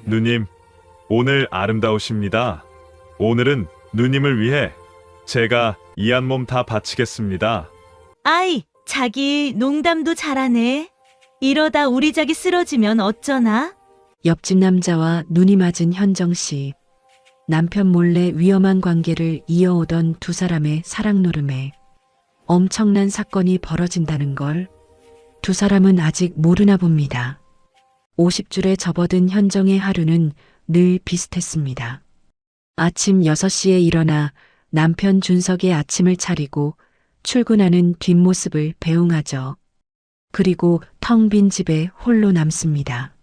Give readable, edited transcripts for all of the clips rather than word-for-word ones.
누님, 오늘 아름다우십니다. 오늘은 누님을 위해 제가 이 한 몸 다 바치겠습니다. 아이, 자기 농담도 잘하네. 이러다 우리 자기 쓰러지면 어쩌나? 옆집 남자와 눈이 맞은 현정 씨. 남편 몰래 위험한 관계를 이어오던 두 사람의 사랑 노름에 엄청난 사건이 벌어진다는 걸 두 사람은 아직 모르나 봅니다. 50줄에 접어든 현정의 하루는 늘 비슷했습니다. 아침 6시에 일어나 남편 준석의 아침을 차리고 출근하는 뒷모습을 배웅하죠. 그리고 텅 빈 집에 홀로 남습니다.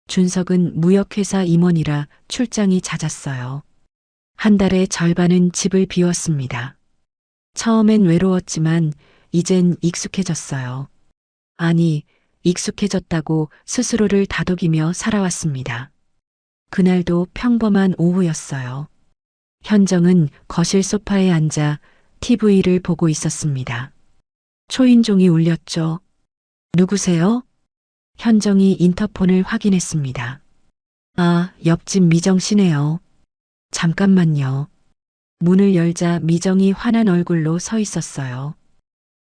준석은 무역회사 임원이라 출장이 잦았어요. 한 달의 절반은 집을 비웠습니다. 처음엔 외로웠지만 이젠 익숙해졌어요. 아니, 익숙해졌다고 스스로를 다독이며 살아왔습니다. 그날도 평범한 오후였어요. 현정은 거실 소파에 앉아 TV를 보고 있었습니다. 초인종이 울렸죠. 누구세요? 현정이 인터폰을 확인했습니다. 아, 옆집 미정 씨네요. 잠깐만요. 문을 열자 미정이 화난 얼굴로 서 있었어요.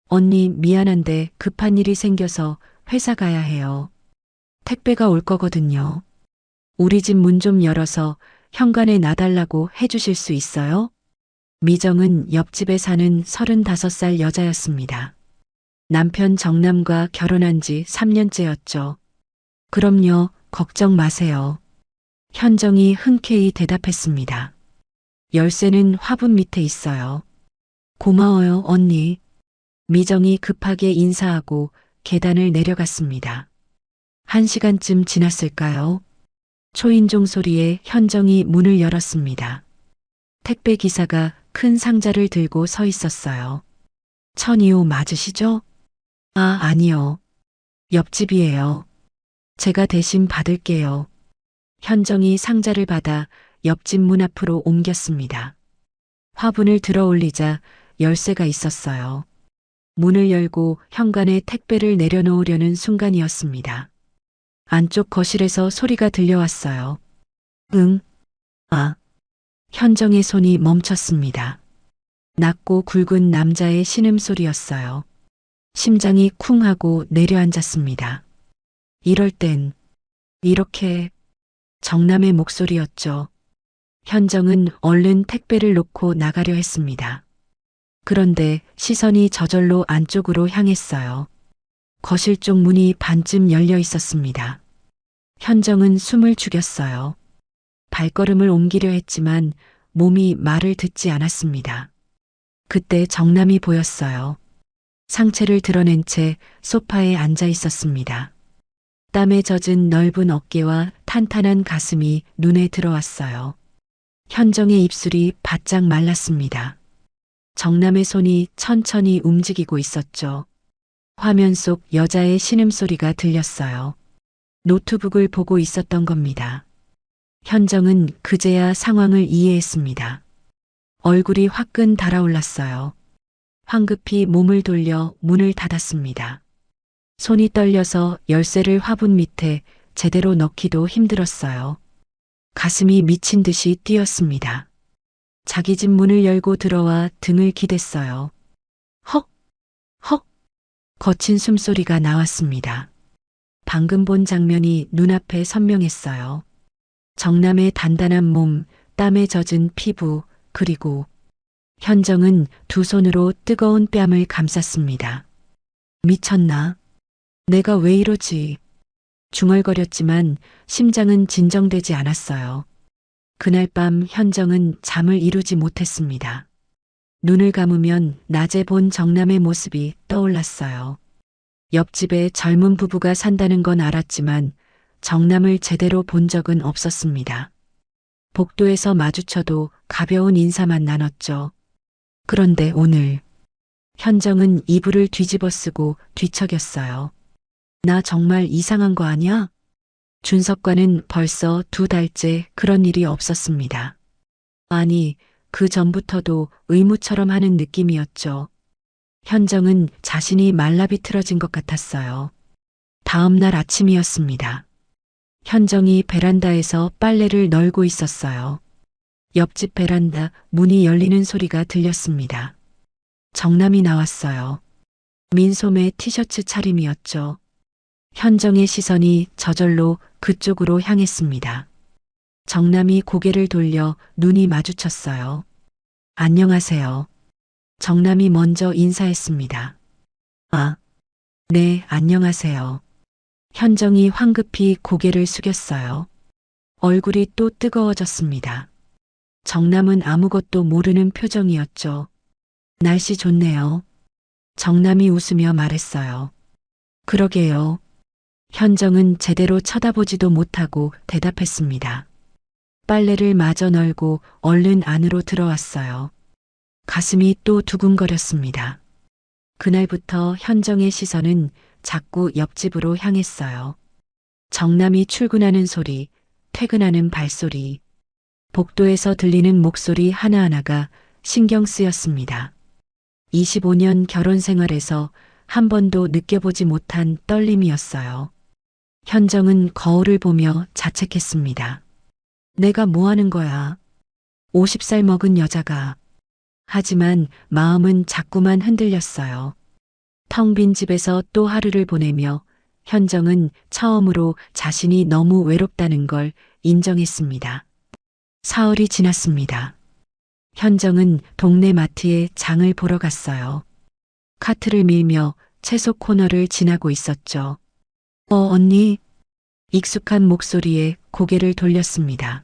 언니, 미안한데 급한 일이 생겨서 회사 가야 해요. 택배가 올 거거든요. 우리 집 문 좀 열어서 현관에 놔달라고 해주실 수 있어요? 미정은 옆집에 사는 35살 여자였습니다. 남편 정남과 결혼한 지 3년째였죠. 그럼요, 걱정 마세요. 현정이 흔쾌히 대답했습니다. 열쇠는 화분 밑에 있어요. 고마워요, 언니. 미정이 급하게 인사하고 계단을 내려갔습니다. 1시간쯤 지났을까요? 초인종 소리에 현정이 문을 열었습니다. 택배 기사가 큰 상자를 들고 서 있었어요. 천이호 맞으시죠? 아, 아니요. 옆집이에요. 제가 대신 받을게요. 현정이 상자를 받아 옆집 문 앞으로 옮겼습니다. 화분을 들어 올리자 열쇠가 있었어요. 문을 열고 현관에 택배를 내려놓으려는 순간이었습니다. 안쪽 거실에서 소리가 들려왔어요. 응? 아. 현정의 손이 멈췄습니다. 낮고 굵은 남자의 신음소리였어요. 심장이 쿵 하고 내려앉았습니다. 이럴 땐 이렇게 정남의 목소리였죠. 현정은 얼른 택배를 놓고 나가려 했습니다. 그런데 시선이 저절로 안쪽으로 향했어요. 거실 쪽 문이 반쯤 열려 있었습니다. 현정은 숨을 죽였어요. 발걸음을 옮기려 했지만 몸이 말을 듣지 않았습니다. 그때 정남이 보였어요. 상체를 드러낸 채 소파에 앉아 있었습니다. 땀에 젖은 넓은 어깨와 탄탄한 가슴이 눈에 들어왔어요. 현정의 입술이 바짝 말랐습니다. 정남의 손이 천천히 움직이고 있었죠. 화면 속 여자의 신음소리가 들렸어요. 노트북을 보고 있었던 겁니다. 현정은 그제야 상황을 이해했습니다. 얼굴이 화끈 달아올랐어요. 황급히 몸을 돌려 문을 닫았습니다. 손이 떨려서 열쇠를 화분 밑에 제대로 넣기도 힘들었어요. 가슴이 미친 듯이 뛰었습니다. 자기 집 문을 열고 들어와 등을 기댔어요. 헉! 헉! 거친 숨소리가 나왔습니다. 방금 본 장면이 눈앞에 선명했어요. 정남의 단단한 몸, 땀에 젖은 피부, 그리고 현정은 두 손으로 뜨거운 뺨을 감쌌습니다. 미쳤나? 내가 왜 이러지? 중얼거렸지만 심장은 진정되지 않았어요. 그날 밤 현정은 잠을 이루지 못했습니다. 눈을 감으면 낮에 본 정남의 모습이 떠올랐어요. 옆집에 젊은 부부가 산다는 건 알았지만 정남을 제대로 본 적은 없었습니다. 복도에서 마주쳐도 가벼운 인사만 나눴죠. 그런데 오늘 현정은 이불을 뒤집어 쓰고 뒤척였어요. 나 정말 이상한 거 아니야? 준석과는 벌써 2달째 그런 일이 없었습니다. 아니, 그 전부터도 의무처럼 하는 느낌이었죠. 현정은 자신이 말라비틀어진 것 같았어요. 다음 날 아침이었습니다. 현정이 베란다에서 빨래를 널고 있었어요. 옆집 베란다 문이 열리는 소리가 들렸습니다. 정남이 나왔어요. 민소매 티셔츠 차림이었죠. 현정의 시선이 저절로 그쪽으로 향했습니다. 정남이 고개를 돌려 눈이 마주쳤어요. 안녕하세요. 정남이 먼저 인사했습니다. 아, 네, 안녕하세요. 현정이 황급히 고개를 숙였어요. 얼굴이 또 뜨거워졌습니다. 정남은 아무것도 모르는 표정이었죠. 날씨 좋네요. 정남이 웃으며 말했어요. 그러게요. 현정은 제대로 쳐다보지도 못하고 대답했습니다. 빨래를 마저 널고 얼른 안으로 들어왔어요. 가슴이 또 두근거렸습니다. 그날부터 현정의 시선은 자꾸 옆집으로 향했어요. 정남이 출근하는 소리, 퇴근하는 발소리, 복도에서 들리는 목소리 하나하나가 신경 쓰였습니다. 25년 결혼 생활에서 한 번도 느껴보지 못한 떨림이었어요. 현정은 거울을 보며 자책했습니다. 내가 뭐 하는 거야? 50살 먹은 여자가. 하지만 마음은 자꾸만 흔들렸어요. 텅 빈 집에서 또 하루를 보내며 현정은 처음으로 자신이 너무 외롭다는 걸 인정했습니다. 사흘이 지났습니다. 현정은 동네 마트에 장을 보러 갔어요. 카트를 밀며 채소 코너를 지나고 있었죠. 언니. 익숙한 목소리에 고개를 돌렸습니다.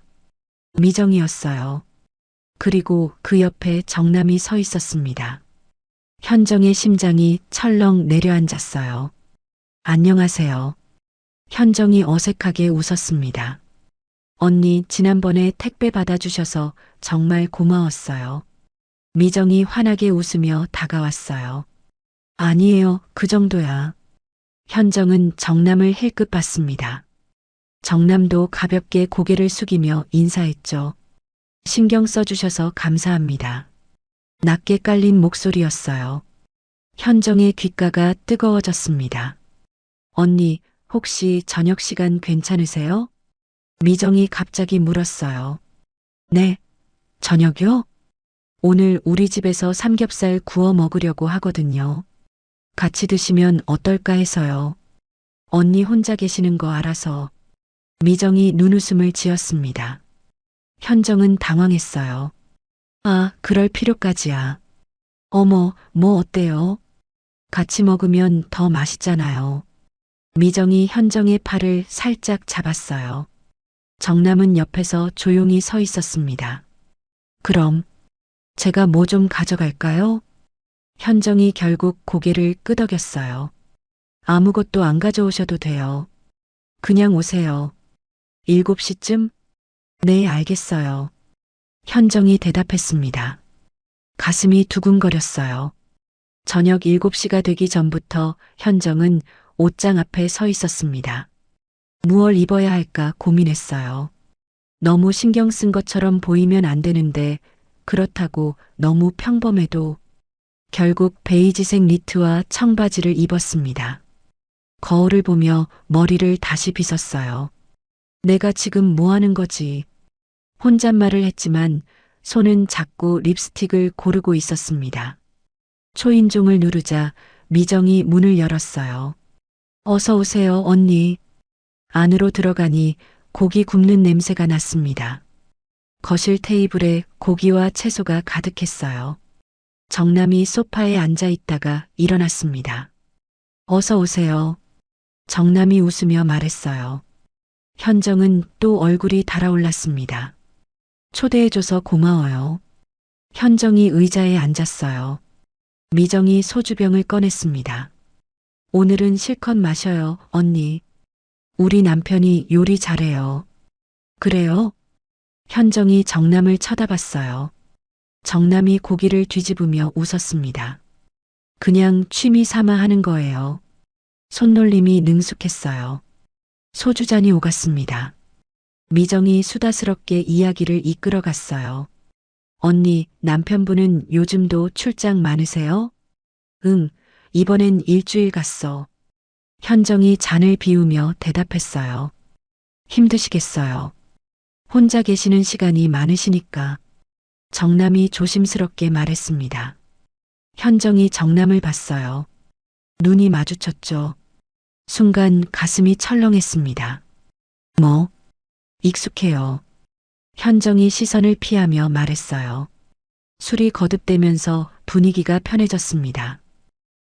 미정이었어요. 그리고 그 옆에 정남이 서 있었습니다. 현정의 심장이 철렁 내려앉았어요. 안녕하세요. 현정이 어색하게 웃었습니다. 언니, 지난번에 택배 받아주셔서 정말 고마웠어요. 미정이 환하게 웃으며 다가왔어요. 아니에요, 그 정도야. 현정은 정남을 힐끗 봤습니다. 정남도 가볍게 고개를 숙이며 인사했죠. 신경 써주셔서 감사합니다. 낮게 깔린 목소리였어요. 현정의 귓가가 뜨거워졌습니다. 언니, 혹시 저녁 시간 괜찮으세요? 미정이 갑자기 물었어요. 네, 저녁이요? 오늘 우리 집에서 삼겹살 구워 먹으려고 하거든요. 같이 드시면 어떨까 해서요. 언니 혼자 계시는 거 알아서. 미정이 눈웃음을 지었습니다. 현정은 당황했어요. 아, 그럴 필요까지야. 어머, 뭐 어때요? 같이 먹으면 더 맛있잖아요. 미정이 현정의 팔을 살짝 잡았어요. 정남은 옆에서 조용히 서 있었습니다. 그럼 제가 뭐 좀 가져갈까요? 현정이 결국 고개를 끄덕였어요. 아무것도 안 가져오셔도 돼요. 그냥 오세요. 7시쯤? 네, 알겠어요. 현정이 대답했습니다. 가슴이 두근거렸어요. 저녁 7시가 되기 전부터 현정은 옷장 앞에 서 있었습니다. 무얼 입어야 할까 고민했어요. 너무 신경 쓴 것처럼 보이면 안 되는데 그렇다고 너무 평범해도 결국 베이지색 니트와 청바지를 입었습니다. 거울을 보며 머리를 다시 빗었어요. 내가 지금 뭐 하는 거지? 혼잣말을 했지만 손은 자꾸 립스틱을 고르고 있었습니다. 초인종을 누르자 미정이 문을 열었어요. 어서 오세요, 언니. 안으로 들어가니 고기 굽는 냄새가 났습니다. 거실 테이블에 고기와 채소가 가득했어요. 정남이 소파에 앉아 있다가 일어났습니다. 어서 오세요. 정남이 웃으며 말했어요. 현정은 또 얼굴이 달아올랐습니다. 초대해줘서 고마워요. 현정이 의자에 앉았어요. 미정이 소주병을 꺼냈습니다. 오늘은 실컷 마셔요, 언니. 우리 남편이 요리 잘해요. 그래요? 현정이 정남을 쳐다봤어요. 정남이 고기를 뒤집으며 웃었습니다. 그냥 취미 삼아 하는 거예요. 손놀림이 능숙했어요. 소주잔이 오갔습니다. 미정이 수다스럽게 이야기를 이끌어갔어요. 언니, 남편분은 요즘도 출장 많으세요? 응, 이번엔 일주일 갔어. 현정이 잔을 비우며 대답했어요. 힘드시겠어요. 혼자 계시는 시간이 많으시니까. 정남이 조심스럽게 말했습니다. 현정이 정남을 봤어요. 눈이 마주쳤죠. 순간 가슴이 철렁했습니다. 뭐? 익숙해요. 현정이 시선을 피하며 말했어요. 술이 거듭되면서 분위기가 편해졌습니다.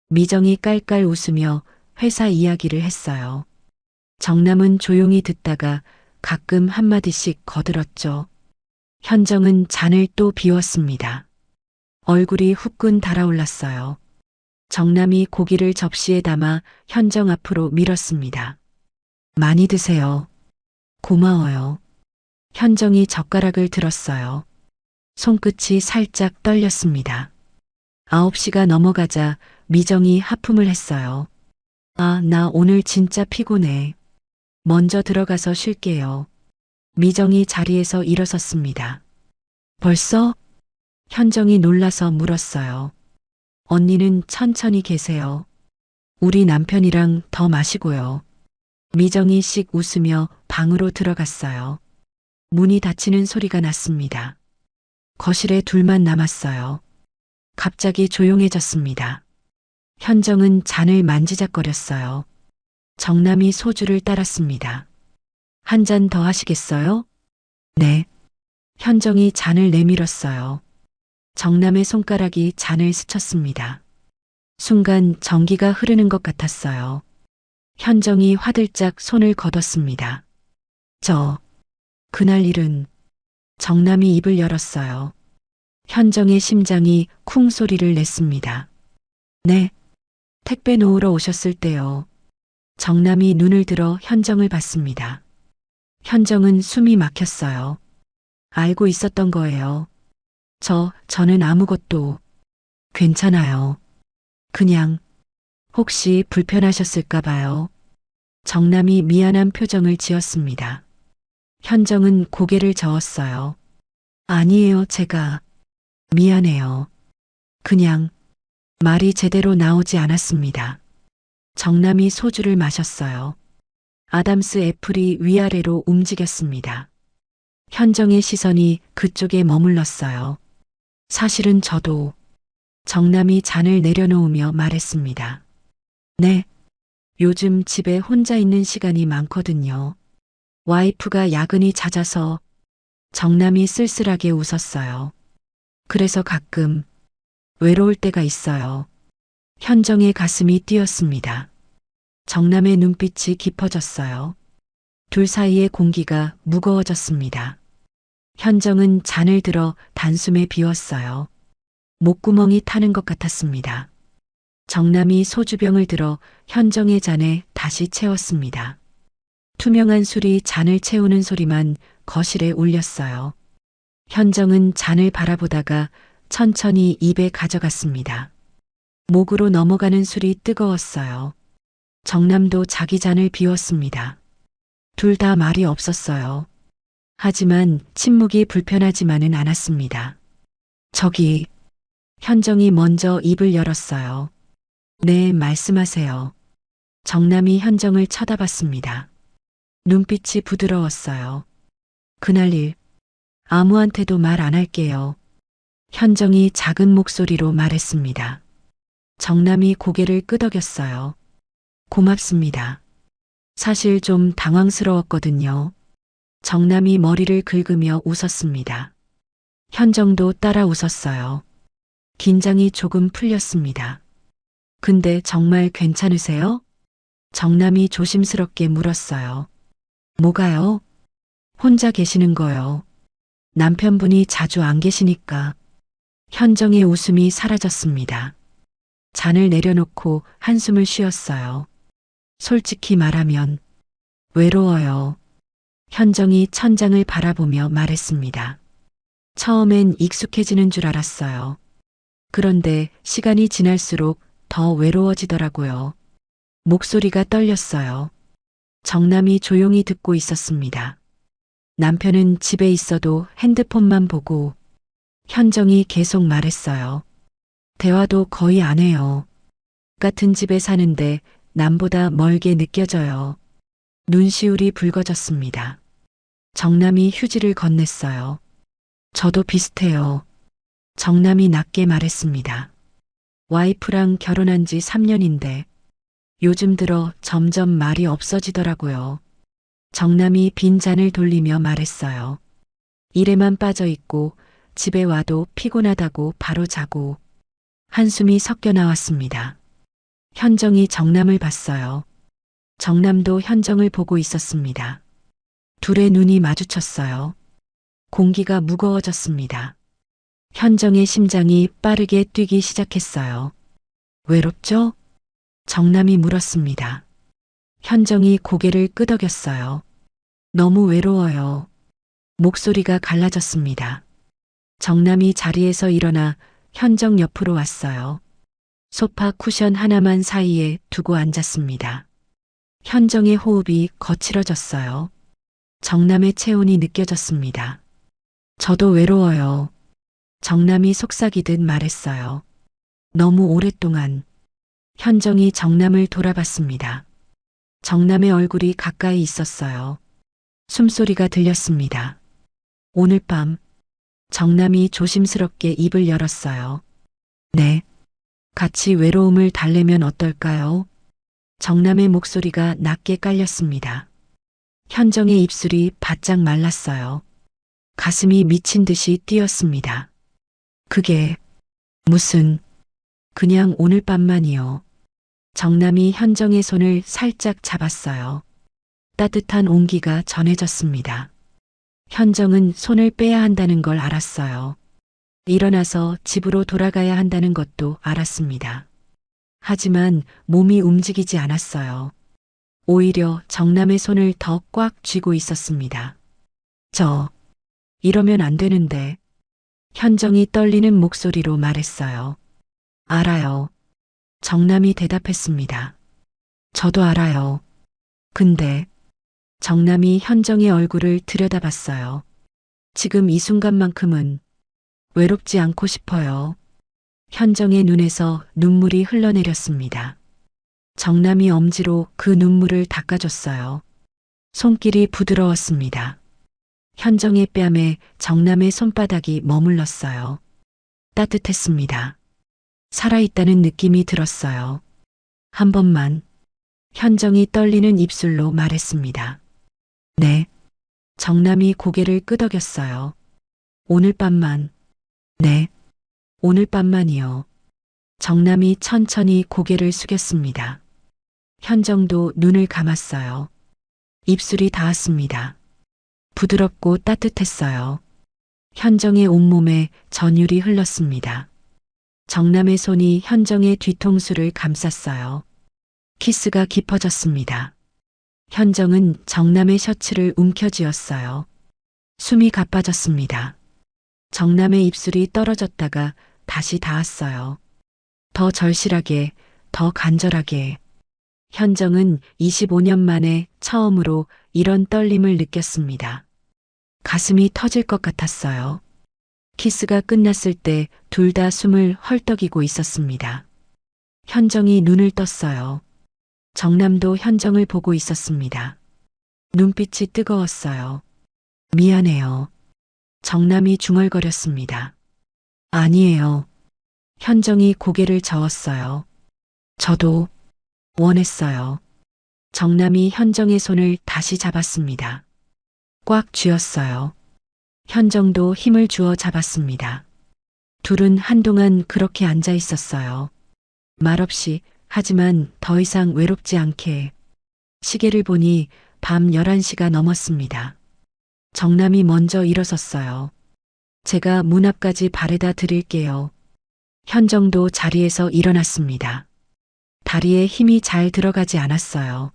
미정이 깔깔 웃으며 회사 이야기를 했어요. 정남은 조용히 듣다가 가끔 한마디씩 거들었죠. 현정은 잔을 또 비웠습니다. 얼굴이 후끈 달아올랐어요. 정남이 고기를 접시에 담아 현정 앞으로 밀었습니다. 많이 드세요. 고마워요. 현정이 젓가락을 들었어요. 손끝이 살짝 떨렸습니다. 9시가 넘어가자 미정이 하품을 했어요. 아, 나 오늘 진짜 피곤해. 먼저 들어가서 쉴게요. 미정이 자리에서 일어섰습니다. 벌써? 현정이 놀라서 물었어요. 언니는 천천히 계세요. 우리 남편이랑 더 마시고요. 미정이 씩 웃으며 방으로 들어갔어요. 문이 닫히는 소리가 났습니다. 거실에 둘만 남았어요. 갑자기 조용해졌습니다. 현정은 잔을 만지작거렸어요. 정남이 소주를 따랐습니다. 한 잔 더 하시겠어요? 네. 현정이 잔을 내밀었어요. 정남의 손가락이 잔을 스쳤습니다. 순간 전기가 흐르는 것 같았어요. 현정이 화들짝 손을 걷었습니다. 그날 일은 정남이 입을 열었어요. 현정의 심장이 쿵 소리를 냈습니다. 네. 택배 놓으러 오셨을 때요. 정남이 눈을 들어 현정을 봤습니다. 현정은 숨이 막혔어요. 알고 있었던 거예요. 저는 아무것도. 괜찮아요. 그냥 혹시 불편하셨을까 봐요. 정남이 미안한 표정을 지었습니다. 현정은 고개를 저었어요. 아니에요, 제가. 미안해요. 그냥 말이 제대로 나오지 않았습니다. 정남이 소주를 마셨어요. 아담스 애플이 위아래로 움직였습니다. 현정의 시선이 그쪽에 머물렀어요. 사실은 저도. 정남이 잔을 내려놓으며 말했습니다. 네. 요즘 집에 혼자 있는 시간이 많거든요. 와이프가 야근이 잦아서. 정남이 쓸쓸하게 웃었어요. 그래서 가끔 외로울 때가 있어요. 현정의 가슴이 뛰었습니다. 정남의 눈빛이 깊어졌어요. 둘 사이의 공기가 무거워졌습니다. 현정은 잔을 들어 단숨에 비웠어요. 목구멍이 타는 것 같았습니다. 정남이 소주병을 들어 현정의 잔에 다시 채웠습니다. 투명한 술이 잔을 채우는 소리만 거실에 울렸어요. 현정은 잔을 바라보다가 천천히 입에 가져갔습니다. 목으로 넘어가는 술이 뜨거웠어요. 정남도 자기 잔을 비웠습니다. 둘 다 말이 없었어요. 하지만 침묵이 불편하지만은 않았습니다. 현정이 먼저 입을 열었어요. 네, 말씀하세요. 정남이 현정을 쳐다봤습니다. 눈빛이 부드러웠어요. 그날 일, 아무한테도 말 안 할게요. 현정이 작은 목소리로 말했습니다. 정남이 고개를 끄덕였어요. 고맙습니다. 사실 좀 당황스러웠거든요. 정남이 머리를 긁으며 웃었습니다. 현정도 따라 웃었어요. 긴장이 조금 풀렸습니다. 근데 정말 괜찮으세요? 정남이 조심스럽게 물었어요. 뭐가요? 혼자 계시는 거요. 남편분이 자주 안 계시니까. 현정의 웃음이 사라졌습니다. 잔을 내려놓고 한숨을 쉬었어요. 솔직히 말하면 외로워요. 현정이 천장을 바라보며 말했습니다. 처음엔 익숙해지는 줄 알았어요. 그런데 시간이 지날수록 더 외로워지더라고요. 목소리가 떨렸어요. 정남이 조용히 듣고 있었습니다. 남편은 집에 있어도 핸드폰만 보고. 현정이 계속 말했어요. 대화도 거의 안 해요. 같은 집에 사는데 남보다 멀게 느껴져요. 눈시울이 붉어졌습니다. 정남이 휴지를 건넸어요. 저도 비슷해요. 정남이 낮게 말했습니다. 와이프랑 결혼한 지 3년인데 요즘 들어 점점 말이 없어지더라고요. 정남이 빈 잔을 돌리며 말했어요. 일에만 빠져 있고 집에 와도 피곤하다고 바로 자고. 한숨이 섞여 나왔습니다. 현정이 정남을 봤어요. 정남도 현정을 보고 있었습니다. 둘의 눈이 마주쳤어요. 공기가 무거워졌습니다. 현정의 심장이 빠르게 뛰기 시작했어요. 외롭죠? 정남이 물었습니다. 현정이 고개를 끄덕였어요. 너무 외로워요. 목소리가 갈라졌습니다. 정남이 자리에서 일어나 현정 옆으로 왔어요. 소파 쿠션 하나만 사이에 두고 앉았습니다. 현정의 호흡이 거칠어졌어요. 정남의 체온이 느껴졌습니다. 저도 외로워요. 정남이 속삭이듯 말했어요. 너무 오랫동안. 현정이 정남을 돌아봤습니다. 정남의 얼굴이 가까이 있었어요. 숨소리가 들렸습니다. 오늘 밤 정남이 조심스럽게 입을 열었어요. 네. 같이 외로움을 달래면 어떨까요? 정남의 목소리가 낮게 깔렸습니다. 현정의 입술이 바짝 말랐어요. 가슴이 미친 듯이 뛰었습니다. 그게 무슨 그냥 오늘 밤만이요. 정남이 현정의 손을 살짝 잡았어요. 따뜻한 온기가 전해졌습니다. 현정은 손을 빼야 한다는 걸 알았어요. 일어나서 집으로 돌아가야 한다는 것도 알았습니다. 하지만 몸이 움직이지 않았어요. 오히려 정남의 손을 더 꽉 쥐고 있었습니다. 이러면 안 되는데. 현정이 떨리는 목소리로 말했어요. 알아요. 정남이 대답했습니다. 저도 알아요. 근데 정남이 현정의 얼굴을 들여다봤어요. 지금 이 순간만큼은 외롭지 않고 싶어요. 현정의 눈에서 눈물이 흘러내렸습니다. 정남이 엄지로 그 눈물을 닦아줬어요. 손길이 부드러웠습니다. 현정의 뺨에 정남의 손바닥이 머물렀어요. 따뜻했습니다. 살아있다는 느낌이 들었어요. 한 번만. 현정이 떨리는 입술로 말했습니다. 네. 정남이 고개를 끄덕였어요. 오늘 밤만. 네. 오늘 밤만이요. 정남이 천천히 고개를 숙였습니다. 현정도 눈을 감았어요. 입술이 닿았습니다. 부드럽고 따뜻했어요. 현정의 온몸에 전율이 흘렀습니다. 정남의 손이 현정의 뒤통수를 감쌌어요. 키스가 깊어졌습니다. 현정은 정남의 셔츠를 움켜쥐었어요. 숨이 가빠졌습니다. 정남의 입술이 떨어졌다가 다시 닿았어요. 더 절실하게, 더 간절하게. 현정은 25년 만에 처음으로 이런 떨림을 느꼈습니다. 가슴이 터질 것 같았어요. 키스가 끝났을 때 둘 다 숨을 헐떡이고 있었습니다. 현정이 눈을 떴어요. 정남도 현정을 보고 있었습니다. 눈빛이 뜨거웠어요. 미안해요. 정남이 중얼거렸습니다. 아니에요. 현정이 고개를 저었어요. 저도 원했어요. 정남이 현정의 손을 다시 잡았습니다. 꽉 쥐었어요. 현정도 힘을 주어 잡았습니다. 둘은 한동안 그렇게 앉아 있었어요. 말없이, 하지만 더 이상 외롭지 않게. 시계를 보니 밤 11시가 넘었습니다. 정남이 먼저 일어섰어요. 제가 문 앞까지 바래다 드릴게요. 현정도 자리에서 일어났습니다. 다리에 힘이 잘 들어가지 않았어요.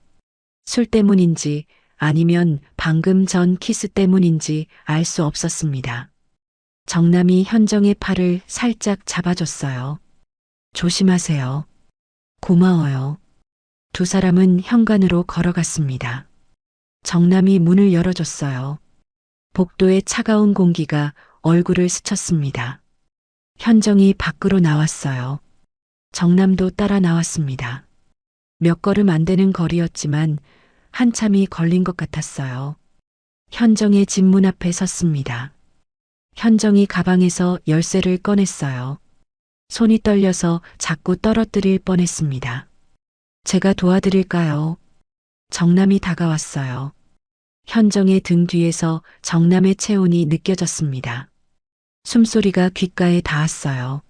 술 때문인지 아니면 방금 전 키스 때문인지 알 수 없었습니다. 정남이 현정의 팔을 살짝 잡아줬어요. 조심하세요. 고마워요. 두 사람은 현관으로 걸어갔습니다. 정남이 문을 열어줬어요. 복도의 차가운 공기가 얼굴을 스쳤습니다. 현정이 밖으로 나왔어요. 정남도 따라 나왔습니다. 몇 걸음 안 되는 거리였지만 한참이 걸린 것 같았어요. 현정의 집 문 앞에 섰습니다. 현정이 가방에서 열쇠를 꺼냈어요. 손이 떨려서 자꾸 떨어뜨릴 뻔했습니다. 제가 도와드릴까요? 정남이 다가왔어요. 현정의 등 뒤에서 정남의 체온이 느껴졌습니다. 숨소리가 귓가에 닿았어요.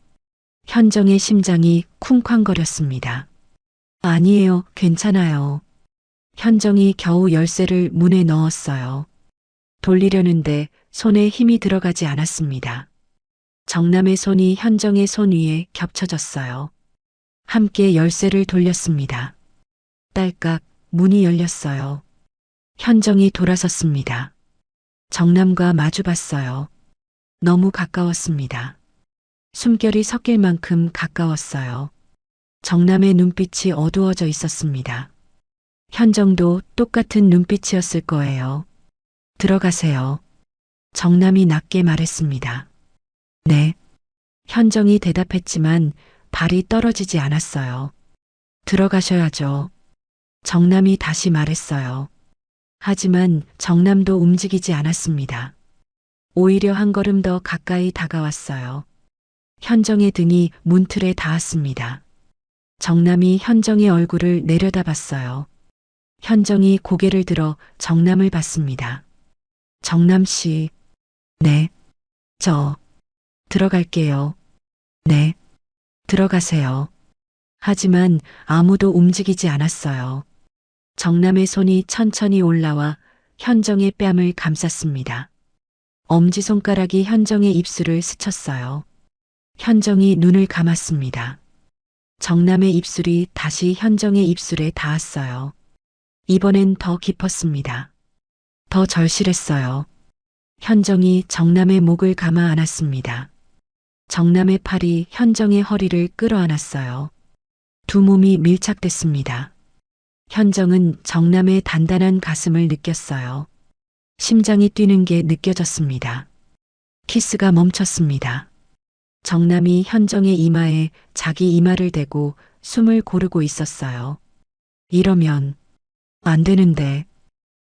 현정의 심장이 쿵쾅거렸습니다. 아니에요, 괜찮아요. 현정이 겨우 열쇠를 문에 넣었어요. 돌리려는데 손에 힘이 들어가지 않았습니다. 정남의 손이 현정의 손 위에 겹쳐졌어요. 함께 열쇠를 돌렸습니다. 딸깍 문이 열렸어요. 현정이 돌아섰습니다. 정남과 마주봤어요. 너무 가까웠습니다. 숨결이 섞일 만큼 가까웠어요. 정남의 눈빛이 어두워져 있었습니다. 현정도 똑같은 눈빛이었을 거예요. 들어가세요. 정남이 낮게 말했습니다. 네. 현정이 대답했지만 발이 떨어지지 않았어요. 들어가셔야죠. 정남이 다시 말했어요. 하지만 정남도 움직이지 않았습니다. 오히려 한 걸음 더 가까이 다가왔어요. 현정의 등이 문틀에 닿았습니다. 정남이 현정의 얼굴을 내려다봤어요. 현정이 고개를 들어 정남을 봤습니다. 정남 씨. 네. 저. 들어갈게요. 네. 들어가세요. 하지만 아무도 움직이지 않았어요. 정남의 손이 천천히 올라와 현정의 뺨을 감쌌습니다. 엄지손가락이 현정의 입술을 스쳤어요. 현정이 눈을 감았습니다. 정남의 입술이 다시 현정의 입술에 닿았어요. 이번엔 더 깊었습니다. 더 절실했어요. 현정이 정남의 목을 감아 안았습니다. 정남의 팔이 현정의 허리를 끌어안았어요. 두 몸이 밀착됐습니다. 현정은 정남의 단단한 가슴을 느꼈어요. 심장이 뛰는 게 느껴졌습니다. 키스가 멈췄습니다. 정남이 현정의 이마에 자기 이마를 대고 숨을 고르고 있었어요. 이러면 안 되는데.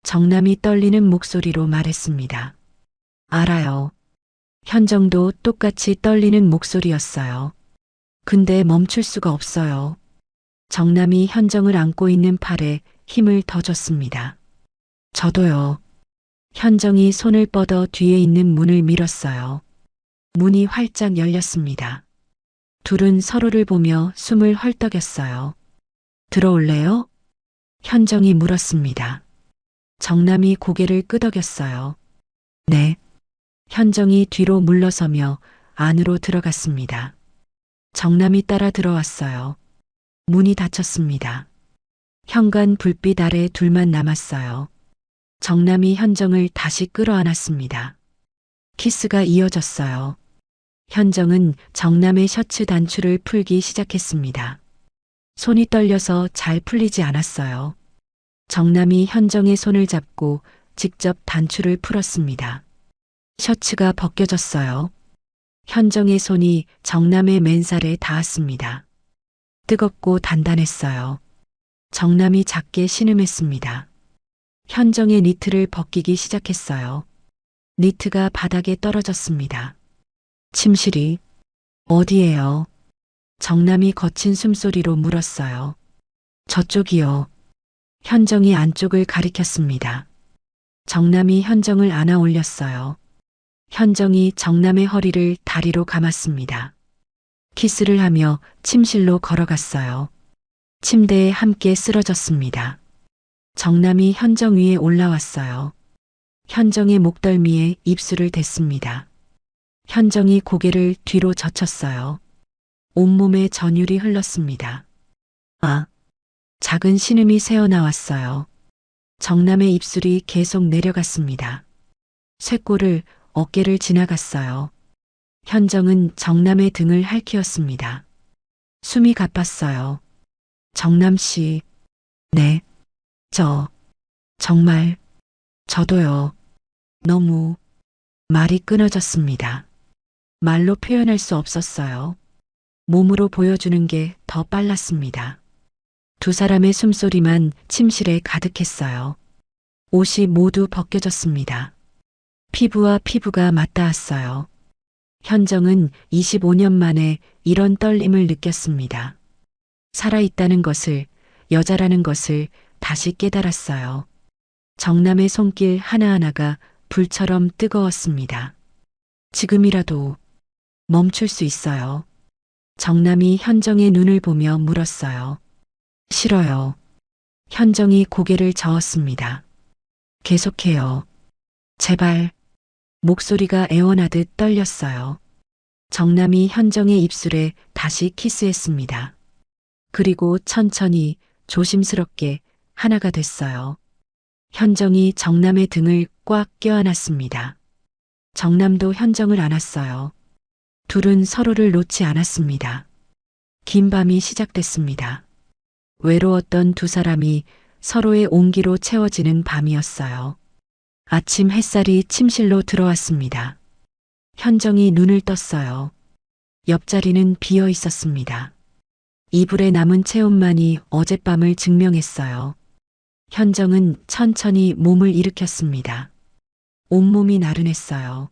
정남이 떨리는 목소리로 말했습니다. 알아요. 현정도 똑같이 떨리는 목소리였어요. 근데 멈출 수가 없어요. 정남이 현정을 안고 있는 팔에 힘을 더 줬습니다. 저도요. 현정이 손을 뻗어 뒤에 있는 문을 밀었어요. 문이 활짝 열렸습니다. 둘은 서로를 보며 숨을 헐떡였어요. 들어올래요? 현정이 물었습니다. 정남이 고개를 끄덕였어요. 네. 현정이 뒤로 물러서며 안으로 들어갔습니다. 정남이 따라 들어왔어요. 문이 닫혔습니다. 현관 불빛 아래 둘만 남았어요. 정남이 현정을 다시 끌어안았습니다. 키스가 이어졌어요. 현정은 정남의 셔츠 단추를 풀기 시작했습니다. 손이 떨려서 잘 풀리지 않았어요. 정남이 현정의 손을 잡고 직접 단추를 풀었습니다. 셔츠가 벗겨졌어요. 현정의 손이 정남의 맨살에 닿았습니다. 뜨겁고 단단했어요. 정남이 작게 신음했습니다. 현정의 니트를 벗기기 시작했어요. 니트가 바닥에 떨어졌습니다. 침실이 어디예요? 정남이 거친 숨소리로 물었어요. 저쪽이요. 현정이 안쪽을 가리켰습니다. 정남이 현정을 안아 올렸어요. 현정이 정남의 허리를 다리로 감았습니다. 키스를 하며 침실로 걸어갔어요. 침대에 함께 쓰러졌습니다. 정남이 현정 위에 올라왔어요. 현정의 목덜미에 입술을 댔습니다. 현정이 고개를 뒤로 젖혔어요. 온몸에 전율이 흘렀습니다. 아! 작은 신음이 새어나왔어요. 정남의 입술이 계속 내려갔습니다. 쇄골을 어깨를 지나갔어요. 현정은 정남의 등을 핥히었습니다. 숨이 가빴어요. 정남 씨. 네. 정말. 저도요. 너무. 말이 끊어졌습니다. 말로 표현할 수 없었어요. 몸으로 보여주는 게 더 빨랐습니다. 두 사람의 숨소리만 침실에 가득했어요. 옷이 모두 벗겨졌습니다. 피부와 피부가 맞닿았어요. 현정은 25년 만에 이런 떨림을 느꼈습니다. 살아있다는 것을, 여자라는 것을 다시 깨달았어요. 정남의 손길 하나하나가 불처럼 뜨거웠습니다. 지금이라도 멈출 수 있어요. 정남이 현정의 눈을 보며 물었어요. 싫어요. 현정이 고개를 저었습니다. 계속해요. 제발. 목소리가 애원하듯 떨렸어요. 정남이 현정의 입술에 다시 키스했습니다. 그리고 천천히 조심스럽게 하나가 됐어요. 현정이 정남의 등을 꽉 껴안았습니다. 정남도 현정을 안았어요. 둘은 서로를 놓지 않았습니다. 긴 밤이 시작됐습니다. 외로웠던 두 사람이 서로의 온기로 채워지는 밤이었어요. 아침 햇살이 침실로 들어왔습니다. 현정이 눈을 떴어요. 옆자리는 비어 있었습니다. 이불에 남은 체온만이 어젯밤을 증명했어요. 현정은 천천히 몸을 일으켰습니다. 온몸이 나른했어요.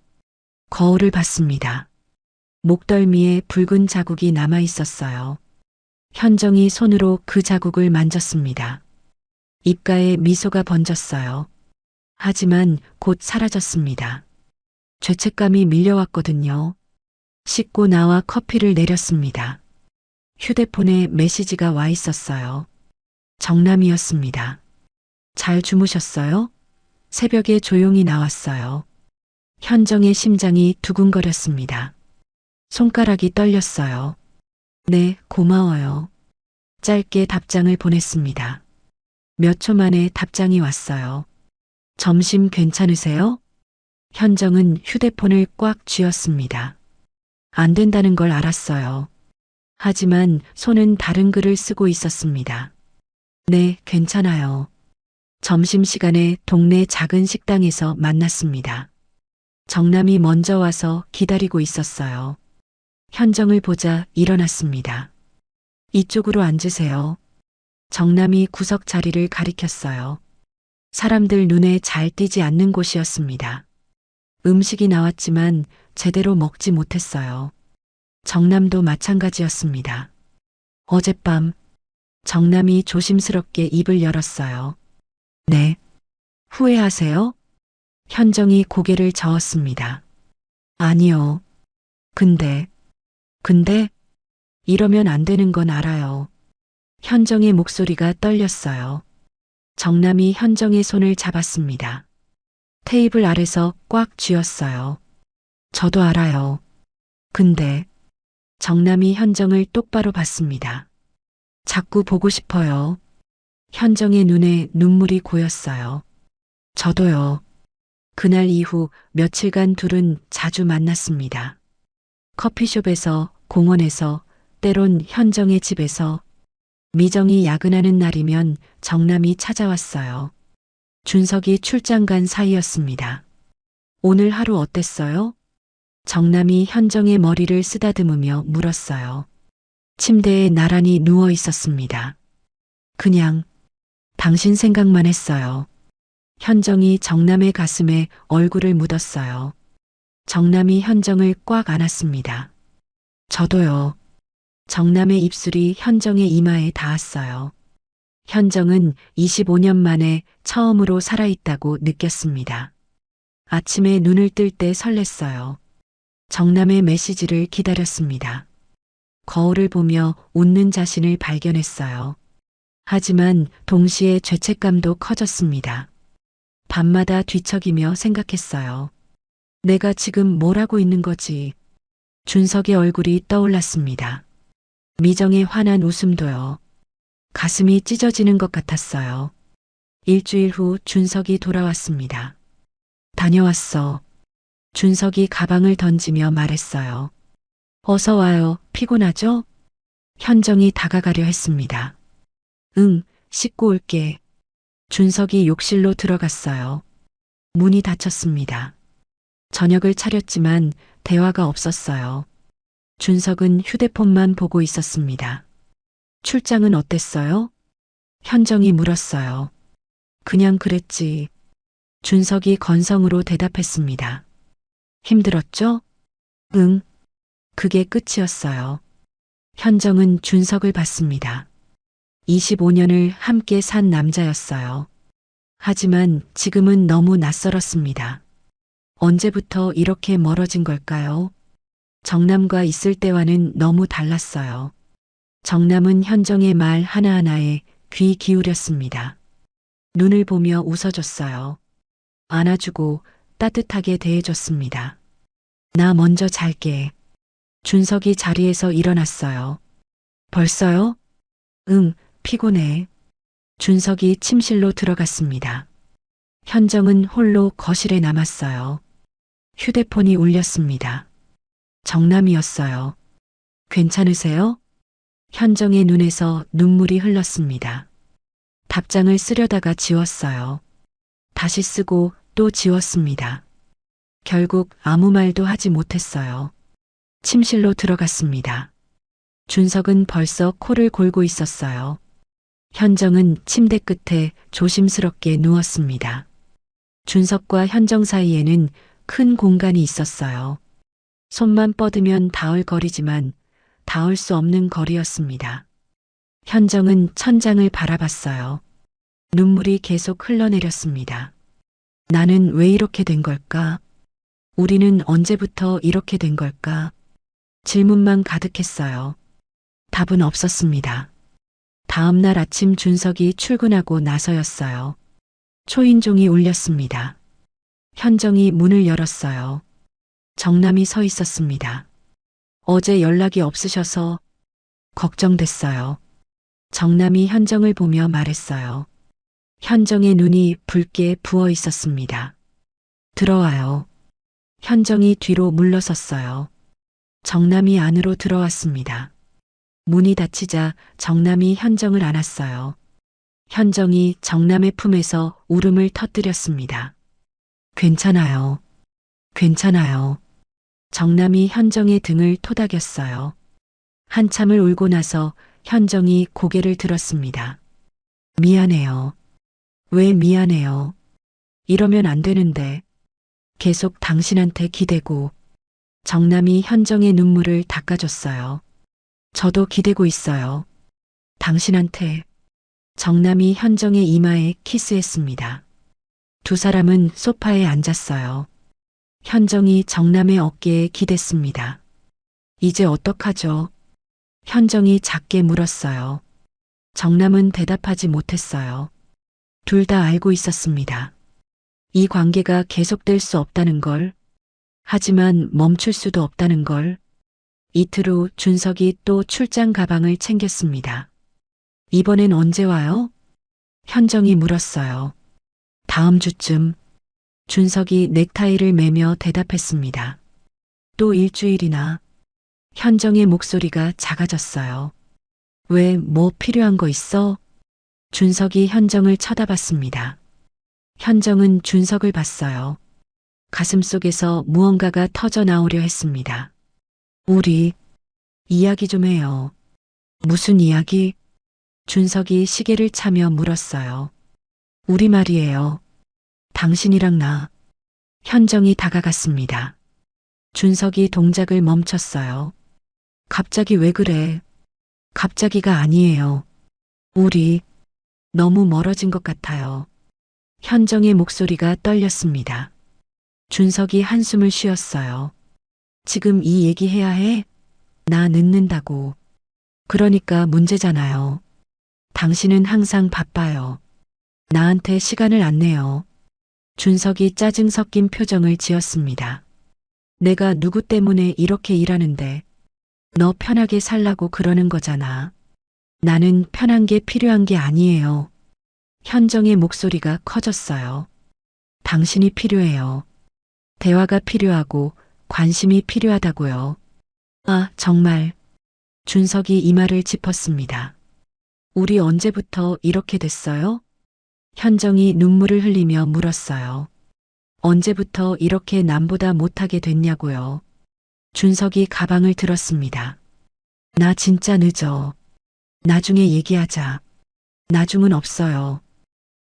거울을 봤습니다. 목덜미에 붉은 자국이 남아 있었어요. 현정이 손으로 그 자국을 만졌습니다. 입가에 미소가 번졌어요. 하지만 곧 사라졌습니다. 죄책감이 밀려왔거든요. 씻고 나와 커피를 내렸습니다. 휴대폰에 메시지가 와 있었어요. 정남이었습니다. 잘 주무셨어요? 새벽에 조용히 나왔어요. 현정의 심장이 두근거렸습니다. 손가락이 떨렸어요. 네, 고마워요. 짧게 답장을 보냈습니다. 몇 초 만에 답장이 왔어요. 점심 괜찮으세요? 현정은 휴대폰을 꽉 쥐었습니다. 안 된다는 걸 알았어요. 하지만 손은 다른 글을 쓰고 있었습니다. 네, 괜찮아요. 점심시간에 동네 작은 식당에서 만났습니다. 정남이 먼저 와서 기다리고 있었어요. 현정을 보자 일어났습니다. 이쪽으로 앉으세요. 정남이 구석 자리를 가리켰어요. 사람들 눈에 잘 띄지 않는 곳이었습니다. 음식이 나왔지만 제대로 먹지 못했어요. 정남도 마찬가지였습니다. 어젯밤 정남이 조심스럽게 입을 열었어요. 네. 후회하세요? 현정이 고개를 저었습니다. 아니요. 근데 이러면 안 되는 건 알아요. 현정의 목소리가 떨렸어요. 정남이 현정의 손을 잡았습니다. 테이블 아래서 꽉 쥐었어요. 저도 알아요. 근데 정남이 현정을 똑바로 봤습니다. 자꾸 보고 싶어요. 현정의 눈에 눈물이 고였어요. 저도요. 그날 이후 며칠간 둘은 자주 만났습니다. 커피숍에서, 공원에서, 때론 현정의 집에서. 미정이 야근하는 날이면 정남이 찾아왔어요. 준석이 출장 간 사이였습니다. 오늘 하루 어땠어요? 정남이 현정의 머리를 쓰다듬으며 물었어요. 침대에 나란히 누워 있었습니다. 그냥 당신 생각만 했어요. 현정이 정남의 가슴에 얼굴을 묻었어요. 정남이 현정을 꽉 안았습니다. 저도요. 정남의 입술이 현정의 이마에 닿았어요. 현정은 25년 만에 처음으로 살아있다고 느꼈습니다. 아침에 눈을 뜰 때 설렜어요. 정남의 메시지를 기다렸습니다. 거울을 보며 웃는 자신을 발견했어요. 하지만 동시에 죄책감도 커졌습니다. 밤마다 뒤척이며 생각했어요. 내가 지금 뭘 하고 있는 거지? 준석의 얼굴이 떠올랐습니다. 미정의 환한 웃음도요. 가슴이 찢어지는 것 같았어요. 일주일 후 준석이 돌아왔습니다. 다녀왔어. 준석이 가방을 던지며 말했어요. 어서 와요. 피곤하죠? 현정이 다가가려 했습니다. 응, 씻고 올게. 준석이 욕실로 들어갔어요. 문이 닫혔습니다. 저녁을 차렸지만 대화가 없었어요. 준석은 휴대폰만 보고 있었습니다. 출장은 어땠어요? 현정이 물었어요. 그냥 그랬지. 준석이 건성으로 대답했습니다. 힘들었죠? 응. 그게 끝이었어요. 현정은 준석을 봤습니다. 25년을 함께 산 남자였어요. 하지만 지금은 너무 낯설었습니다. 언제부터 이렇게 멀어진 걸까요? 정남과 있을 때와는 너무 달랐어요. 정남은 현정의 말 하나하나에 귀 기울였습니다. 눈을 보며 웃어줬어요. 안아주고 따뜻하게 대해줬습니다. 나 먼저 잘게. 준석이 자리에서 일어났어요. 벌써요? 응, 피곤해. 준석이 침실로 들어갔습니다. 현정은 홀로 거실에 남았어요. 휴대폰이 울렸습니다. 정남이었어요. 괜찮으세요? 현정의 눈에서 눈물이 흘렀습니다. 답장을 쓰려다가 지웠어요. 다시 쓰고 또 지웠습니다. 결국 아무 말도 하지 못했어요. 침실로 들어갔습니다. 준석은 벌써 코를 골고 있었어요. 현정은 침대 끝에 조심스럽게 누웠습니다. 준석과 현정 사이에는 큰 공간이 있었어요. 손만 뻗으면 닿을 거리지만 닿을 수 없는 거리였습니다. 현정은 천장을 바라봤어요. 눈물이 계속 흘러내렸습니다. 나는 왜 이렇게 된 걸까? 우리는 언제부터 이렇게 된 걸까? 질문만 가득했어요. 답은 없었습니다. 다음 날 아침 준석이 출근하고 나서였어요. 초인종이 울렸습니다. 현정이 문을 열었어요. 정남이 서 있었습니다. 어제 연락이 없으셔서 걱정됐어요. 정남이 현정을 보며 말했어요. 현정의 눈이 붉게 부어 있었습니다. 들어와요. 현정이 뒤로 물러섰어요. 정남이 안으로 들어왔습니다. 문이 닫히자 정남이 현정을 안았어요. 현정이 정남의 품에서 울음을 터뜨렸습니다. 괜찮아요. 괜찮아요. 정남이 현정의 등을 토닥였어요. 한참을 울고 나서 현정이 고개를 들었습니다. 미안해요. 왜 미안해요? 이러면 안 되는데. 계속 당신한테 기대고. 정남이 현정의 눈물을 닦아줬어요. 저도 기대고 있어요. 당신한테. 정남이 현정의 이마에 키스했습니다. 두 사람은 소파에 앉았어요. 현정이 정남의 어깨에 기댔습니다. 이제 어떡하죠? 현정이 작게 물었어요. 정남은 대답하지 못했어요. 둘 다 알고 있었습니다. 이 관계가 계속될 수 없다는 걸. 하지만 멈출 수도 없다는 걸. 이틀 후 준석이 또 출장 가방을 챙겼습니다. 이번엔 언제 와요? 현정이 물었어요. 다음 주쯤. 준석이 넥타이를 매며 대답했습니다. 또 일주일이나. 현정의 목소리가 작아졌어요. 왜, 뭐 필요한 거 있어? 준석이 현정을 쳐다봤습니다. 현정은 준석을 봤어요. 가슴속에서 무언가가 터져 나오려 했습니다. 우리 이야기 좀 해요. 무슨 이야기? 준석이 시계를 차며 물었어요. 우리 말이에요. 당신이랑 나. 현정이 다가갔습니다. 준석이 동작을 멈췄어요. 갑자기 왜 그래? 갑자기가 아니에요. 우리 너무 멀어진 것 같아요. 현정의 목소리가 떨렸습니다. 준석이 한숨을 쉬었어요. 지금 이 얘기 해야 해? 나 늦는다고. 그러니까 문제잖아요. 당신은 항상 바빠요. 나한테 시간을 안 내요. 준석이 짜증 섞인 표정을 지었습니다. 내가 누구 때문에 이렇게 일하는데 너 편하게 살라고 그러는 거잖아. 나는 편한 게 필요한 게 아니에요. 현정의 목소리가 커졌어요. 당신이 필요해요. 대화가 필요하고 관심이 필요하다고요. 아, 정말. 준석이 이 말을 짚었습니다. 우리 언제부터 이렇게 됐어요? 현정이 눈물을 흘리며 물었어요. 언제부터 이렇게 남보다 못하게 됐냐고요. 준석이 가방을 들었습니다. 나 진짜 늦어. 나중에 얘기하자. 나중은 없어요.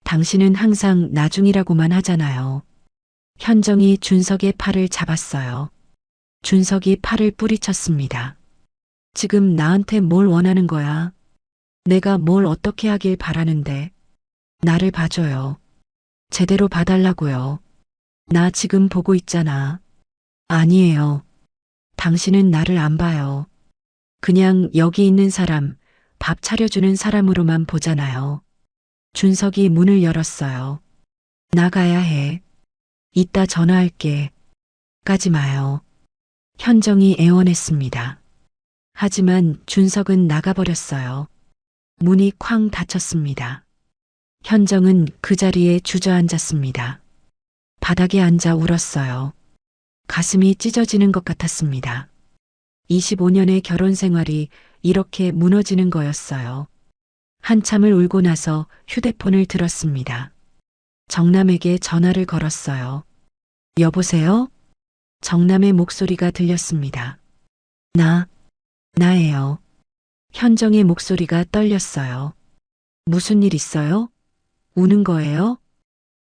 당신은 항상 나중이라고만 하잖아요. 현정이 준석의 팔을 잡았어요. 준석이 팔을 뿌리쳤습니다. 지금 나한테 뭘 원하는 거야? 내가 뭘 어떻게 하길 바라는데. 나를 봐줘요. 제대로 봐달라고요. 나 지금 보고 있잖아. 아니에요. 당신은 나를 안 봐요. 그냥 여기 있는 사람, 밥 차려주는 사람으로만 보잖아요. 준석이 문을 열었어요. 나가야 해. 이따 전화할게. 까지 마요. 현정이 애원했습니다. 하지만 준석은 나가버렸어요. 문이 쾅 닫혔습니다. 현정은 그 자리에 주저앉았습니다. 바닥에 앉아 울었어요. 가슴이 찢어지는 것 같았습니다. 25년의 결혼 생활이 이렇게 무너지는 거였어요. 한참을 울고 나서 휴대폰을 들었습니다. 정남에게 전화를 걸었어요. 여보세요? 정남의 목소리가 들렸습니다. 나예요. 현정의 목소리가 떨렸어요. 무슨 일 있어요? 우는 거예요?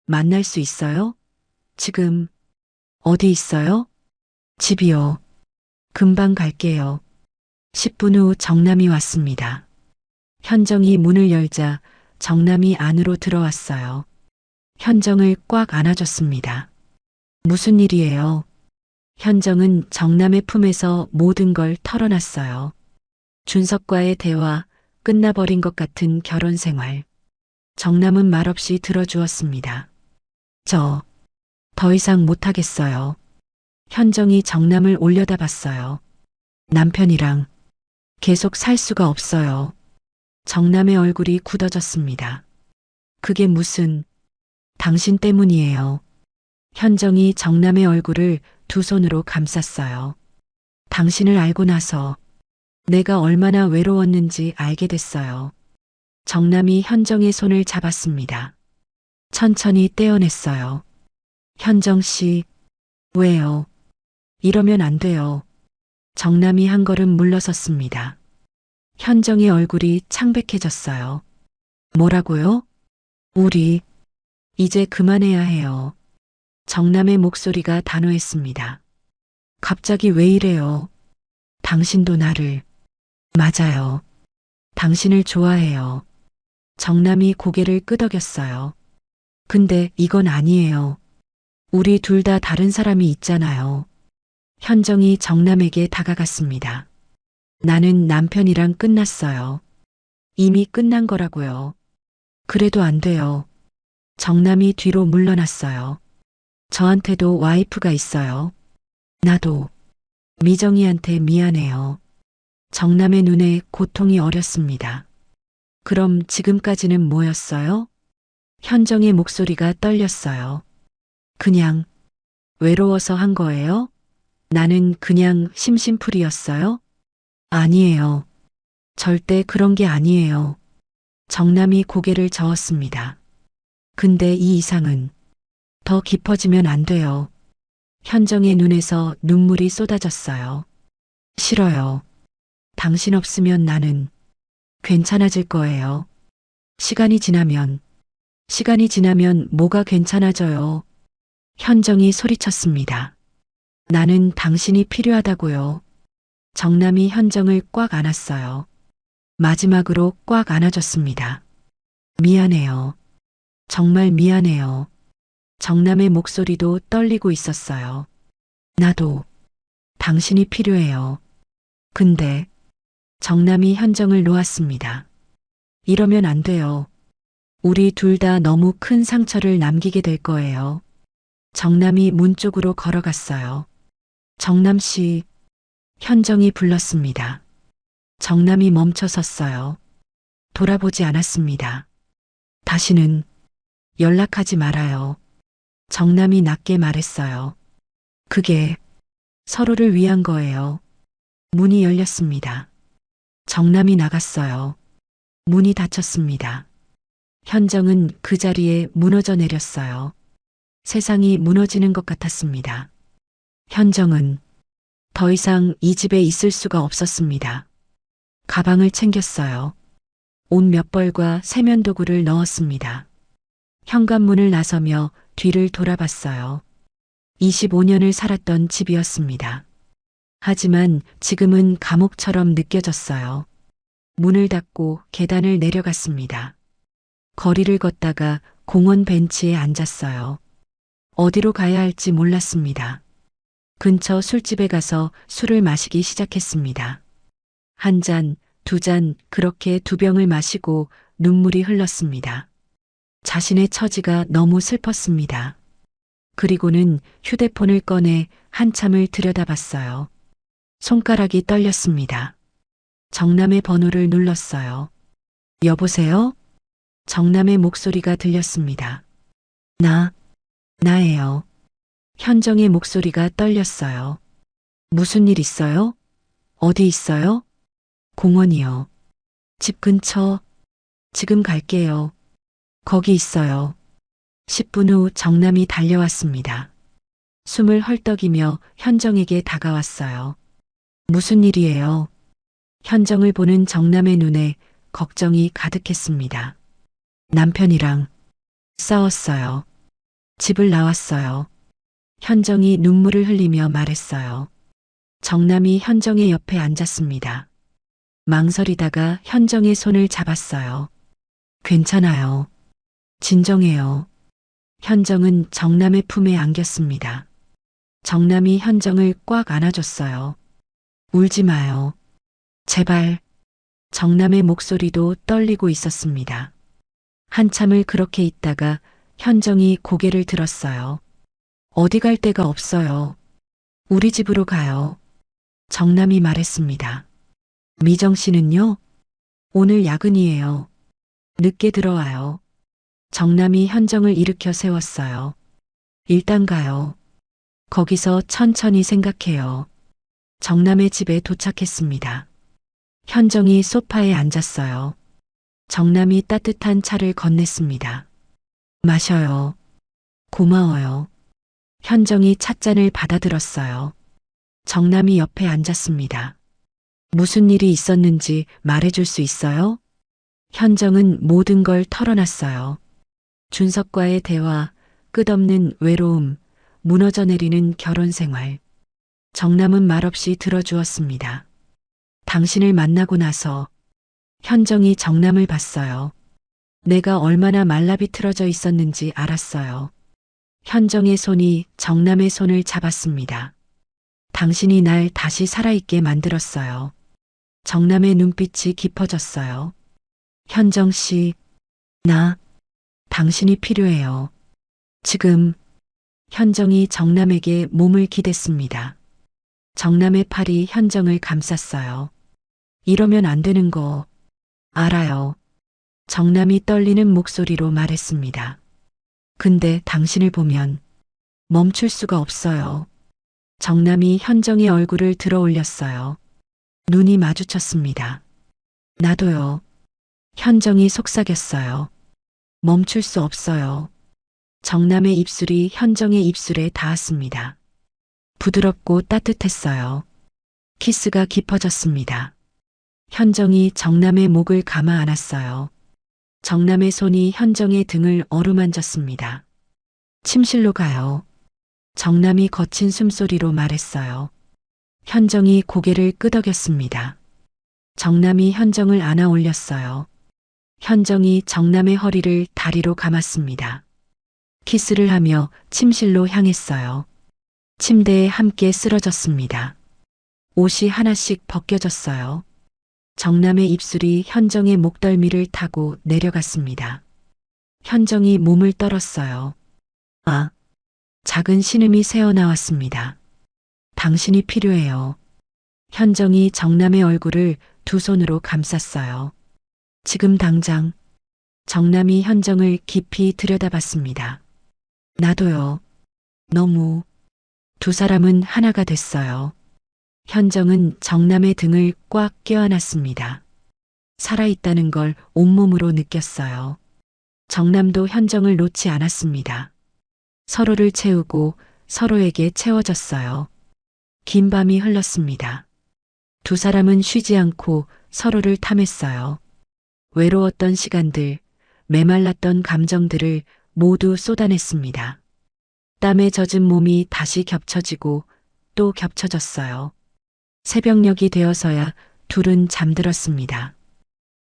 만날 수 있어요? 지금 어디 있어요? 집이요. 금방 갈게요. 10분 후 정남이 왔습니다. 현정이 문을 열자 정남이 안으로 들어왔어요. 현정을 꽉 안아줬습니다. 무슨 일이에요? 현정은 정남의 품에서 모든 걸 털어놨어요. 준석과의 대화, 끝나버린 것 같은 결혼 생활. 정남은 말없이 들어주었습니다. 더 이상 못하겠어요. 현정이 정남을 올려다봤어요. 남편이랑 계속 살 수가 없어요. 정남의 얼굴이 굳어졌습니다. 그게 무슨, 당신 때문이에요. 현정이 정남의 얼굴을 두 손으로 감쌌어요. 당신을 알고 나서 내가 얼마나 외로웠는지 알게 됐어요. 정남이 현정의 손을 잡았습니다. 천천히 떼어냈어요. 현정 씨, 왜요? 이러면 안 돼요. 정남이 한 걸음 물러섰습니다. 현정의 얼굴이 창백해졌어요. 뭐라고요? 우리 이제 그만해야 해요. 정남의 목소리가 단호했습니다. 갑자기 왜 이래요? 당신도 나를. 맞아요. 당신을 좋아해요. 정남이 고개를 끄덕였어요. 근데 이건 아니에요. 우리 둘 다 다른 사람이 있잖아요. 현정이 정남에게 다가갔습니다. 나는 남편이랑 끝났어요. 이미 끝난 거라고요. 그래도 안 돼요. 정남이 뒤로 물러났어요. 저한테도 와이프가 있어요. 나도. 미정이한테 미안해요. 정남의 눈에 고통이 어렸습니다. 그럼 지금까지는 뭐였어요? 현정의 목소리가 떨렸어요. 그냥 외로워서 한 거예요? 나는 그냥 심심풀이였어요? 아니에요. 절대 그런 게 아니에요. 정남이 고개를 저었습니다. 근데 이 이상은 더 깊어지면 안 돼요. 현정의 눈에서 눈물이 쏟아졌어요. 싫어요. 당신 없으면 나는 괜찮아질 거예요. 시간이 지나면 뭐가 괜찮아져요. 현정이 소리쳤습니다. 나는 당신이 필요하다고요. 정남이 현정을 꽉 안았어요. 마지막으로 꽉 안아줬습니다. 미안해요. 정말 미안해요. 정남의 목소리도 떨리고 있었어요. 나도 당신이 필요해요. 근데 정남이 현정을 놓았습니다. 이러면 안 돼요. 우리 둘 다 너무 큰 상처를 남기게 될 거예요. 정남이 문 쪽으로 걸어갔어요. 정남 씨, 현정이 불렀습니다. 정남이 멈춰 섰어요. 돌아보지 않았습니다. 다시는 연락하지 말아요. 정남이 낮게 말했어요. 그게 서로를 위한 거예요. 문이 열렸습니다. 정남이 나갔어요. 문이 닫혔습니다. 현정은 그 자리에 무너져 내렸어요. 세상이 무너지는 것 같았습니다. 현정은 더 이상 이 집에 있을 수가 없었습니다. 가방을 챙겼어요. 옷 몇 벌과 세면도구를 넣었습니다. 현관문을 나서며 뒤를 돌아봤어요. 25년을 살았던 집이었습니다. 하지만 지금은 감옥처럼 느껴졌어요. 문을 닫고 계단을 내려갔습니다. 거리를 걷다가 공원 벤치에 앉았어요. 어디로 가야 할지 몰랐습니다. 근처 술집에 가서 술을 마시기 시작했습니다. 한 잔, 두 잔, 그렇게 두 병을 마시고 눈물이 흘렀습니다. 자신의 처지가 너무 슬펐습니다. 그리고는 휴대폰을 꺼내 한참을 들여다봤어요. 손가락이 떨렸습니다. 정남의 번호를 눌렀어요. 여보세요? 정남의 목소리가 들렸습니다. 나예요. 현정의 목소리가 떨렸어요. 무슨 일 있어요? 어디 있어요? 공원이요. 집 근처. 지금 갈게요. 거기 있어요. 10분 후 정남이 달려왔습니다. 숨을 헐떡이며 현정에게 다가왔어요. 무슨 일이에요? 현정을 보는 정남의 눈에 걱정이 가득했습니다. 남편이랑 싸웠어요. 집을 나왔어요. 현정이 눈물을 흘리며 말했어요. 정남이 현정의 옆에 앉았습니다. 망설이다가 현정의 손을 잡았어요. 괜찮아요. 진정해요. 현정은 정남의 품에 안겼습니다. 정남이 현정을 꽉 안아줬어요. 울지 마요. 제발. 정남의 목소리도 떨리고 있었습니다. 한참을 그렇게 있다가 현정이 고개를 들었어요. 어디 갈 데가 없어요. 우리 집으로 가요. 정남이 말했습니다. 미정 씨는요? 오늘 야근이에요. 늦게 들어와요. 정남이 현정을 일으켜 세웠어요. 일단 가요. 거기서 천천히 생각해요. 정남의 집에 도착했습니다. 현정이 소파에 앉았어요. 정남이 따뜻한 차를 건넸습니다. 마셔요. 고마워요. 현정이 찻잔을 받아들었어요. 정남이 옆에 앉았습니다. 무슨 일이 있었는지 말해줄 수 있어요? 현정은 모든 걸 털어놨어요. 준석과의 대화, 끝없는 외로움, 무너져 내리는 결혼 생활. 정남은 말없이 들어주었습니다. 당신을 만나고 나서 현정이 정남을 봤어요. 내가 얼마나 말라비틀어져 있었는지 알았어요. 현정의 손이 정남의 손을 잡았습니다. 당신이 날 다시 살아있게 만들었어요. 정남의 눈빛이 깊어졌어요. 현정 씨, 당신이 필요해요. 지금. 현정이 정남에게 몸을 기댔습니다. 정남의 팔이 현정을 감쌌어요. 이러면 안 되는 거 알아요. 정남이 떨리는 목소리로 말했습니다. 근데 당신을 보면 멈출 수가 없어요. 정남이 현정의 얼굴을 들어 올렸어요. 눈이 마주쳤습니다. 나도요. 현정이 속삭였어요. 멈출 수 없어요. 정남의 입술이 현정의 입술에 닿았습니다. 부드럽고 따뜻했어요. 키스가 깊어졌습니다. 현정이 정남의 목을 감아 안았어요. 정남의 손이 현정의 등을 어루만졌습니다. 침실로 가요. 정남이 거친 숨소리로 말했어요. 현정이 고개를 끄덕였습니다. 정남이 현정을 안아 올렸어요. 현정이 정남의 허리를 다리로 감았습니다. 키스를 하며 침실로 향했어요. 침대에 함께 쓰러졌습니다. 옷이 하나씩 벗겨졌어요. 정남의 입술이 현정의 목덜미를 타고 내려갔습니다. 현정이 몸을 떨었어요. 작은 신음이 새어나왔습니다. 당신이 필요해요. 현정이 정남의 얼굴을 두 손으로 감쌌어요. 지금 당장. 정남이 현정을 깊이 들여다봤습니다. 나도요. 너무. 두 사람은 하나가 됐어요. 현정은 정남의 등을 꽉 껴안았습니다. 살아있다는 걸 온몸으로 느꼈어요. 정남도 현정을 놓지 않았습니다. 서로를 채우고 서로에게 채워졌어요. 긴 밤이 흘렀습니다. 두 사람은 쉬지 않고 서로를 탐했어요. 외로웠던 시간들, 메말랐던 감정들을 모두 쏟아냈습니다. 땀에 젖은 몸이 다시 겹쳐지고 또 겹쳐졌어요. 새벽녘이 되어서야 둘은 잠들었습니다.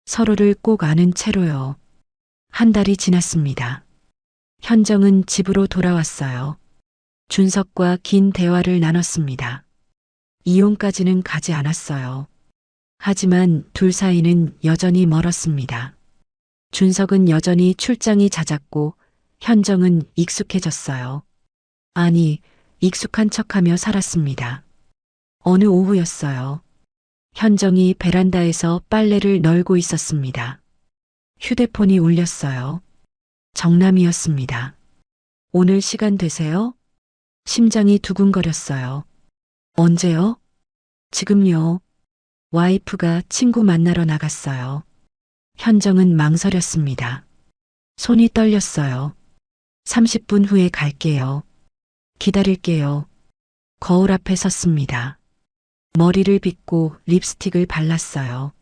서로를 꼭 아는 채로요. 한 달이 지났습니다. 현정은 집으로 돌아왔어요. 준석과 긴 대화를 나눴습니다. 이혼까지는 가지 않았어요. 하지만 둘 사이는 여전히 멀었습니다. 준석은 여전히 출장이 잦았고 현정은 익숙해졌어요. 아니, 익숙한 척하며 살았습니다. 어느 오후였어요. 현정이 베란다에서 빨래를 널고 있었습니다. 휴대폰이 울렸어요. 정남이었습니다. 오늘 시간 되세요? 심장이 두근거렸어요. 언제요? 지금요. 와이프가 친구 만나러 나갔어요. 현정은 망설였습니다. 손이 떨렸어요. 30분 후에 갈게요. 기다릴게요. 거울 앞에 섰습니다. 머리를 빗고 립스틱을 발랐어요.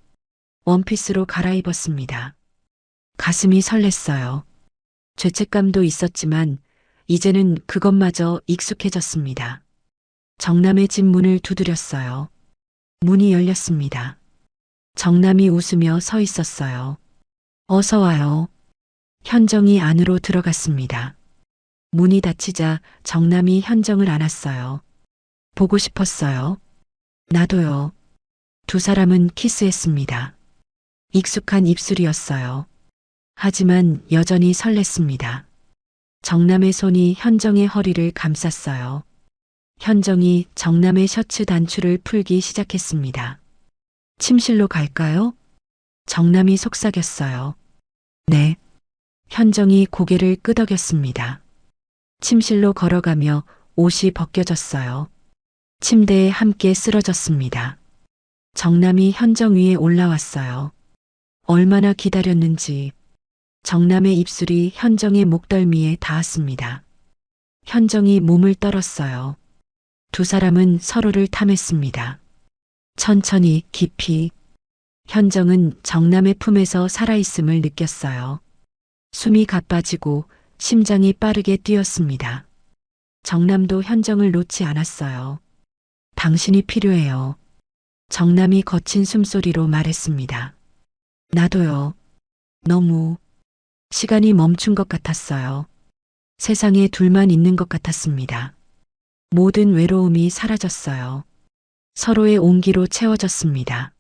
원피스로 갈아입었습니다. 가슴이 설렜어요. 죄책감도 있었지만 이제는 그것마저 익숙해졌습니다. 정남의 집 문을 두드렸어요. 문이 열렸습니다. 정남이 웃으며 서 있었어요. 어서 와요. 현정이 안으로 들어갔습니다. 문이 닫히자 정남이 현정을 안았어요. 보고 싶었어요. 나도요. 두 사람은 키스했습니다. 익숙한 입술이었어요. 하지만 여전히 설렜습니다. 정남의 손이 현정의 허리를 감쌌어요. 현정이 정남의 셔츠 단추를 풀기 시작했습니다. 침실로 갈까요? 정남이 속삭였어요. 네. 현정이 고개를 끄덕였습니다. 침실로 걸어가며 옷이 벗겨졌어요. 침대에 함께 쓰러졌습니다. 정남이 현정 위에 올라왔어요. 얼마나 기다렸는지. 정남의 입술이 현정의 목덜미에 닿았습니다. 현정이 몸을 떨었어요. 두 사람은 서로를 탐했습니다. 천천히 깊이. 현정은 정남의 품에서 살아있음을 느꼈어요. 숨이 가빠지고 심장이 빠르게 뛰었습니다. 정남도 현정을 놓지 않았어요. 당신이 필요해요. 정남이 거친 숨소리로 말했습니다. 나도요. 너무. 시간이 멈춘 것 같았어요. 세상에 둘만 있는 것 같았습니다. 모든 외로움이 사라졌어요. 서로의 온기로 채워졌습니다.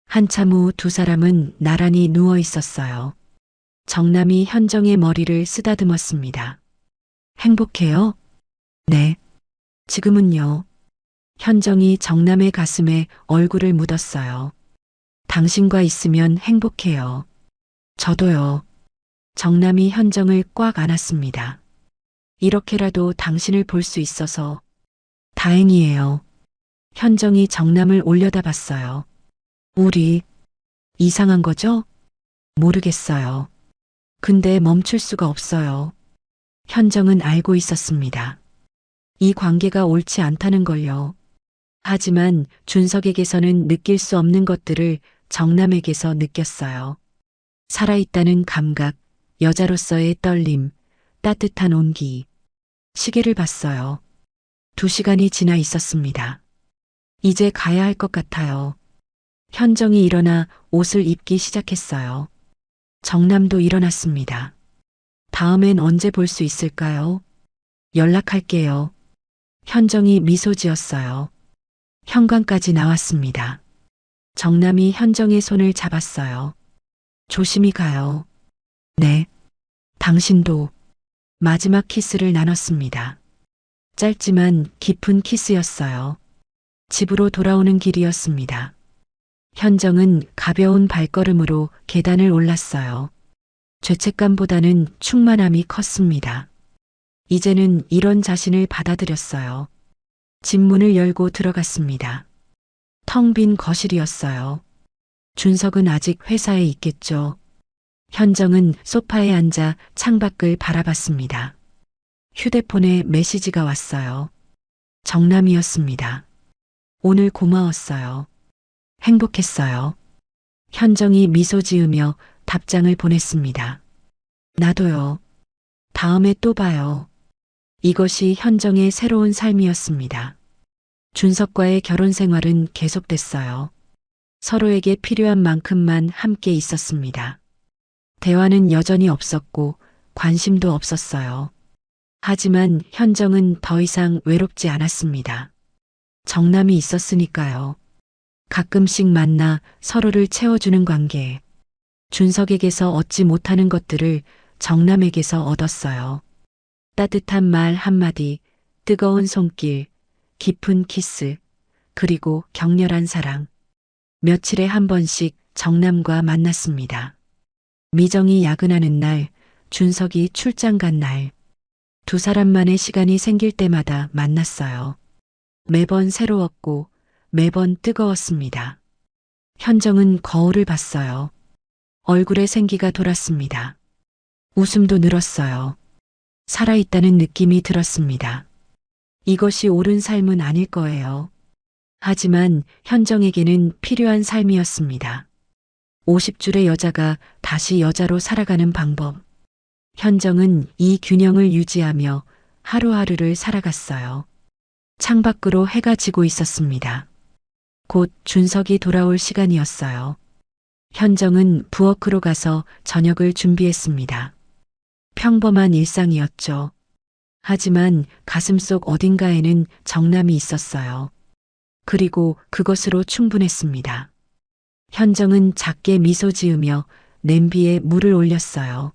한참 후 두 사람은 나란히 누워 있었어요. 정남이 현정의 머리를 쓰다듬었습니다. 행복해요? 네. 지금은요. 현정이 정남의 가슴에 얼굴을 묻었어요. 당신과 있으면 행복해요. 저도요. 정남이 현정을 꽉 안았습니다. 이렇게라도 당신을 볼 수 있어서 다행이에요. 현정이 정남을 올려다봤어요. 우리 이상한 거죠? 모르겠어요. 근데 멈출 수가 없어요. 현정은 알고 있었습니다. 이 관계가 옳지 않다는 걸요. 하지만 준석에게서는 느낄 수 없는 것들을 정남에게서 느꼈어요. 살아있다는 감각, 여자로서의 떨림, 따뜻한 온기. 시계를 봤어요. 2시간이 지나 있었습니다. 이제 가야 할 것 같아요. 현정이 일어나 옷을 입기 시작했어요. 정남도 일어났습니다. 다음엔 언제 볼 수 있을까요? 연락할게요. 현정이 미소 지었어요. 현관까지 나왔습니다. 정남이 현정의 손을 잡았어요. 조심히 가요. 네. 당신도. 마지막 키스를 나눴습니다. 짧지만 깊은 키스였어요. 집으로 돌아오는 길이었습니다. 현정은 가벼운 발걸음으로 계단을 올랐어요. 죄책감보다는 충만함이 컸습니다. 이제는 이런 자신을 받아들였어요. 집 문을 열고 들어갔습니다. 텅 빈 거실이었어요. 준석은 아직 회사에 있겠죠. 현정은 소파에 앉아 창밖을 바라봤습니다. 휴대폰에 메시지가 왔어요. 정남이었습니다. 오늘 고마웠어요. 행복했어요. 현정이 미소 지으며 답장을 보냈습니다. 나도요. 다음에 또 봐요. 이것이 현정의 새로운 삶이었습니다. 준석과의 결혼 생활은 계속됐어요. 서로에게 필요한 만큼만 함께 있었습니다. 대화는 여전히 없었고 관심도 없었어요. 하지만 현정은 더 이상 외롭지 않았습니다. 정남이 있었으니까요. 가끔씩 만나 서로를 채워주는 관계. 준석에게서 얻지 못하는 것들을 정남에게서 얻었어요. 따뜻한 말 한마디, 뜨거운 손길, 깊은 키스, 그리고 격렬한 사랑. 며칠에 한 번씩 정남과 만났습니다. 미정이 야근하는 날, 준석이 출장 간 날. 두 사람만의 시간이 생길 때마다 만났어요. 매번 새로웠고 매번 뜨거웠습니다. 현정은 거울을 봤어요. 얼굴에 생기가 돌았습니다. 웃음도 늘었어요. 살아있다는 느낌이 들었습니다. 이것이 옳은 삶은 아닐 거예요. 하지만 현정에게는 필요한 삶이었습니다. 50줄의 여자가 다시 여자로 살아가는 방법. 현정은 이 균형을 유지하며 하루하루를 살아갔어요. 창밖으로 해가 지고 있었습니다. 곧 준석이 돌아올 시간이었어요. 현정은 부엌으로 가서 저녁을 준비했습니다. 평범한 일상이었죠. 하지만 가슴속 어딘가에는 정남이 있었어요. 그리고 그것으로 충분했습니다. 현정은 작게 미소 지으며 냄비에 물을 올렸어요.